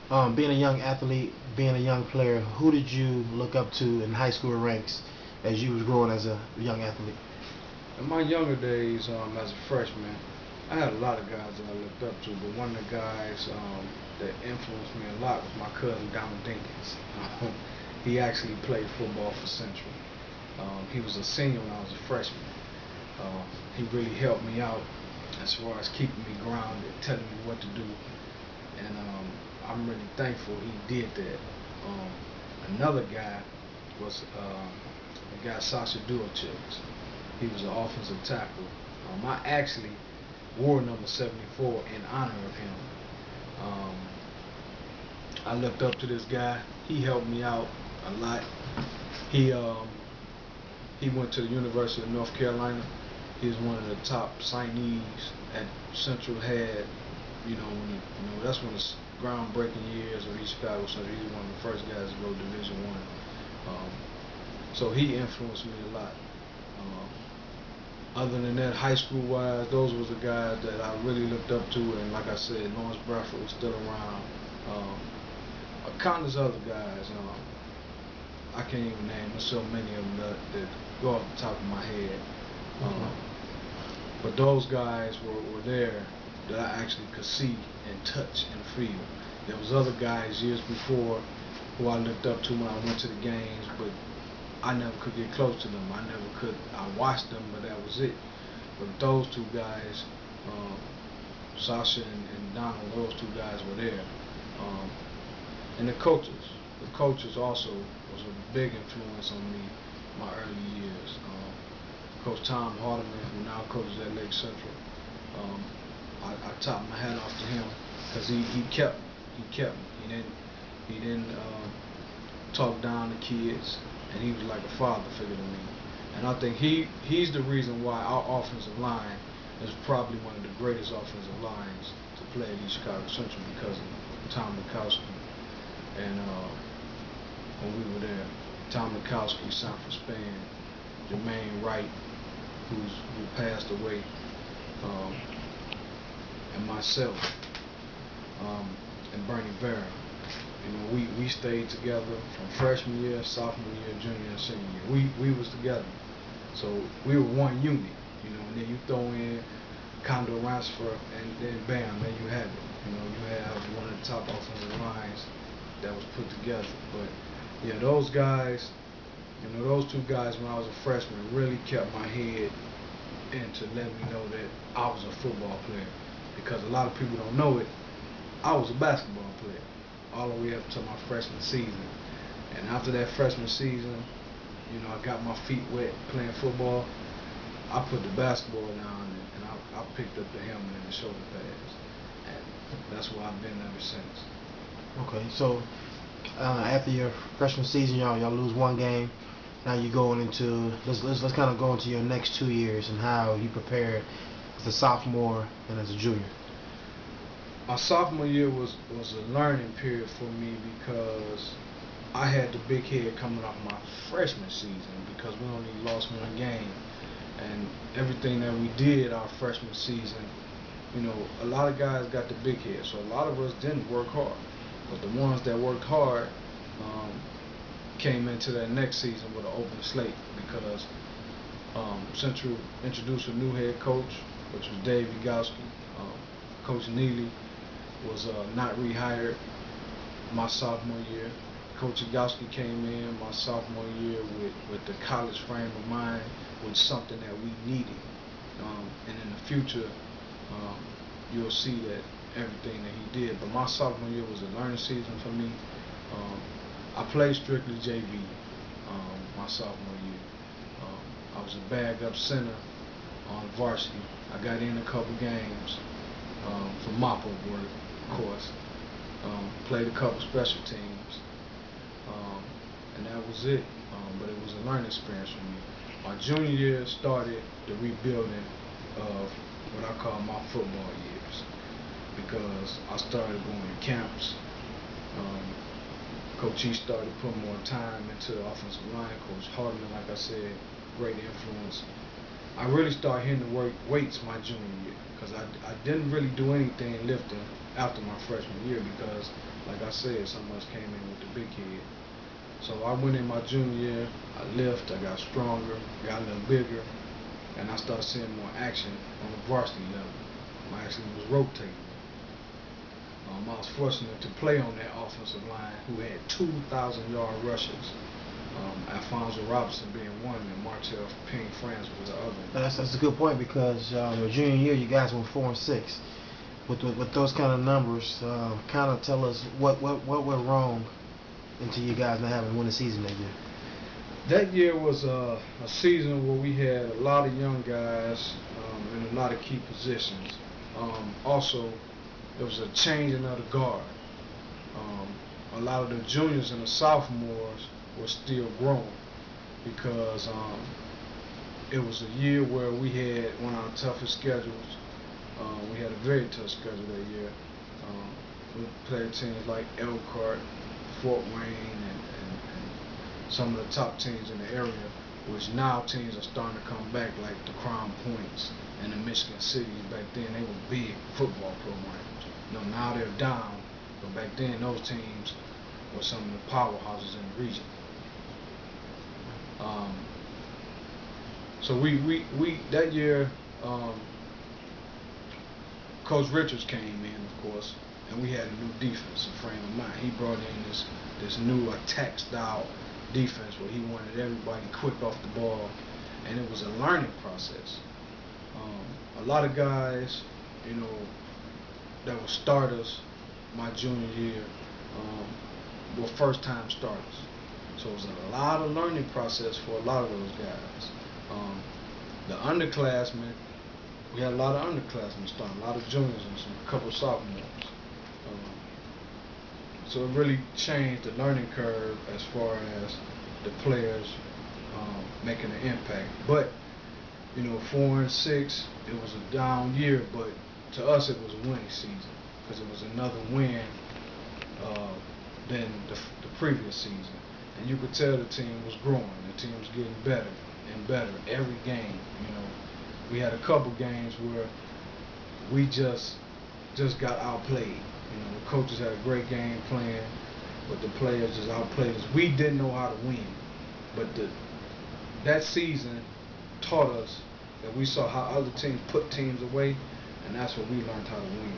Being a young athlete, being a young player, who did you look up to in high school ranks as you was growing as a young athlete? In my younger days, as a freshman, I had a lot of guys that I looked up to, but one of the guys that influenced me a lot was my cousin Dino2. Um, he actually played football for Central. He was a senior when I was a freshman. Um, he really helped me out as far as keeping me grounded, telling me what to do, and I'm really thankful he did that. Um, Another guy was the guy Sasha Duachicks. He was an offensive tackle. I actually wore number 74 in honor of him. Um, I looked up to this guy. He helped me out a lot. He um, he went to the University of North Carolina. He was one of the top signees at Central had. That's when it's groundbreaking years of East Chicago Central. He was one of the first guys to go Division One. So he influenced me a lot. Other than that, high school wise, those was the guys that I really looked up to, and like I said, Lawrence Bradford was still around. Um, Countless other guys. I can't even name. There's so many of them that go off the top of my head. Um, but those guys were there that I actually could see and touch and feel. There was other guys years before who I looked up to when I went to the games, but I never could get close to them. I never could. I watched them, but that was it. But those two guys, um, Sasha and Donald, those two guys were there. Um, and the coaches also was a big influence on me my early years. Coach Tom Hardiman, who now coaches at Lake Central, um, I top my hat off to him because he kept me. He didn't talk down to kids, and he was like a father figure to me. And I think he's the reason why our offensive line is probably one of the greatest offensive lines to play at East Chicago Central because of Tom Mikowski. And when we were there, Tom Mikowski, Sanford Span, Jermaine Wright, who passed away, um, and myself, um, and Bernie Vera. We stayed together from freshman year, sophomore year, junior, and senior year. We was together, so we were one unit. And then you throw in Condor Ransford, and then bam, there you have it. You have one of the top offensive lines that was put together. But yeah, those guys, those two guys when I was a freshman really kept my head and to let me know that I was a football player. Because a lot of people don't know it, I was a basketball player all the way up to my freshman season. And after that freshman season, I got my feet wet playing football. I put the basketball down and I picked up the helmet and the shoulder pads. And that's where I've been ever since. Okay, so after your freshman season, y'all lose one game. Now you're going into let's kind of go into your next 2 years and how you prepared as a sophomore and as a junior. My sophomore year was a learning period for me because I had the big head coming off my freshman season because we only lost one game, and everything that we did our freshman season, a lot of guys got the big head, so a lot of us didn't work hard, but the ones that worked hard um, came into that next season with an open slate because Central introduced a new head coach, which was Dave Yagowski. Coach Neely was not rehired my sophomore year. Coach Yagowski came in my sophomore year with the college frame of mind, with something that we needed. And in the future, um, you'll see that everything that he did. But my sophomore year was a learning season for me. Um, I played strictly JV my sophomore year. I was a bag up center on varsity. I got in a couple games for mop-up work, of course. Played a couple special teams, and that was it. But it was a learning experience for me. My junior year started the rebuilding of what I call my football years because I started going to camps. Um, Coach E started putting more time into the offensive line. Coach Hardiman, like I said, great influence. I really started hitting the weights my junior year, because I didn't really do anything lifting after my freshman year, because, like I said, some of us came in with the big kid. So I went in my junior year, I lift, I got stronger, got a little bigger, and I started seeing more action on the varsity level. I actually was rotating. I was fortunate to play on that offensive line who had 2,000-yard rushes. Alfonso Robinson being one, and Martel Payne France was the other. That's a good point, because your junior year you guys went 4-6. With those kind of numbers, kind of tell us what went wrong into you guys not having won a season that year. That year was a season where we had a lot of young guys in a lot of key positions. Also, there was a changing of the guard. A lot of the juniors and the sophomores were still growing, because it was a year where we had one of our toughest schedules. We had a very tough schedule that year. We played teams like Elkhart, Fort Wayne, and some of the top teams in the area, which now teams are starting to come back, like the Crown Points and the Michigan Cities. Back then they were big football programs. Now they're down, but back then those teams were some of the powerhouses in the region. So we that year, Coach Richards came in, of course, and we had a new defensive frame of mind. He brought in this new attack style defense where he wanted everybody quick off the ball, and it was a learning process. A lot of guys, that were starters my junior year, were first-time starters. So it was a lot of learning process for a lot of those guys. The underclassmen, we had a lot of underclassmen starting, a lot of juniors and a couple of sophomores. So it really changed the learning curve as far as the players making an impact. But 4-6, it was a down year, but to us it was a winning season, because it was another win than the previous season. And you could tell the team was growing. The team was getting better and better every game. We had a couple games where we just got outplayed. The coaches had a great game plan, but the players just outplayed us. We didn't know how to win, but that season taught us that we saw how other teams put teams away, and that's what we learned how to win.